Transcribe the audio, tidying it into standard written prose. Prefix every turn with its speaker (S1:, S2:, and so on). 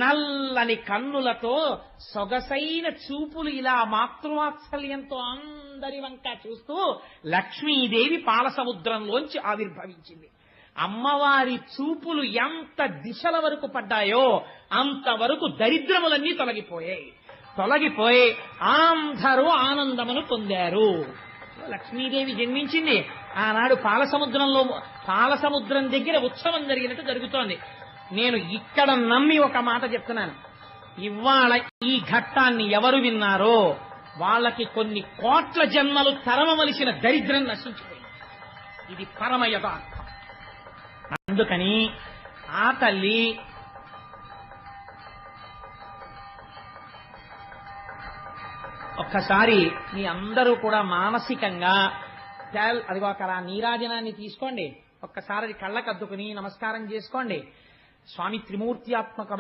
S1: నల్లని కన్నులతో సొగసైన చూపులు ఇలా మాతృవాత్సల్యంతో అందరి వంక చూస్తూ లక్ష్మీదేవి పాలసముద్రంలోంచి ఆవిర్భవించింది. అమ్మవారి చూపులు ఎంత దిశల వరకు పడ్డాయో అంతవరకు దరిద్రములన్నీ తొలగిపోయి అందరూ ఆనందమును పొందారు. లక్ష్మీదేవి జన్మించింది. ఆనాడు పాలసముద్రం దగ్గర ఉత్సవం జరిగినట్టు జరుగుతోంది. నేను ఇక్కడ నమ్మి ఒక మాట చెప్తున్నాను. ఇవాళ ఈ ఘట్టాన్ని ఎవరు విన్నారో వాళ్ళకి కొన్ని కోట్ల జన్మలు తరమవలసిన దరిద్రం నశించిపోయింది. ఇది పరమ యథార్థం. అందుకని ఆ తల్లి ఒక్కసారి మీ అందరూ కూడా మానసికంగా అదిగో అక్కడ నీరాజనాన్ని తీసుకోండి, ఒక్కసారి కళ్ళకద్దుకుని నమస్కారం చేసుకోండి. స్వామి త్రిమూర్త్యాత్మకమైన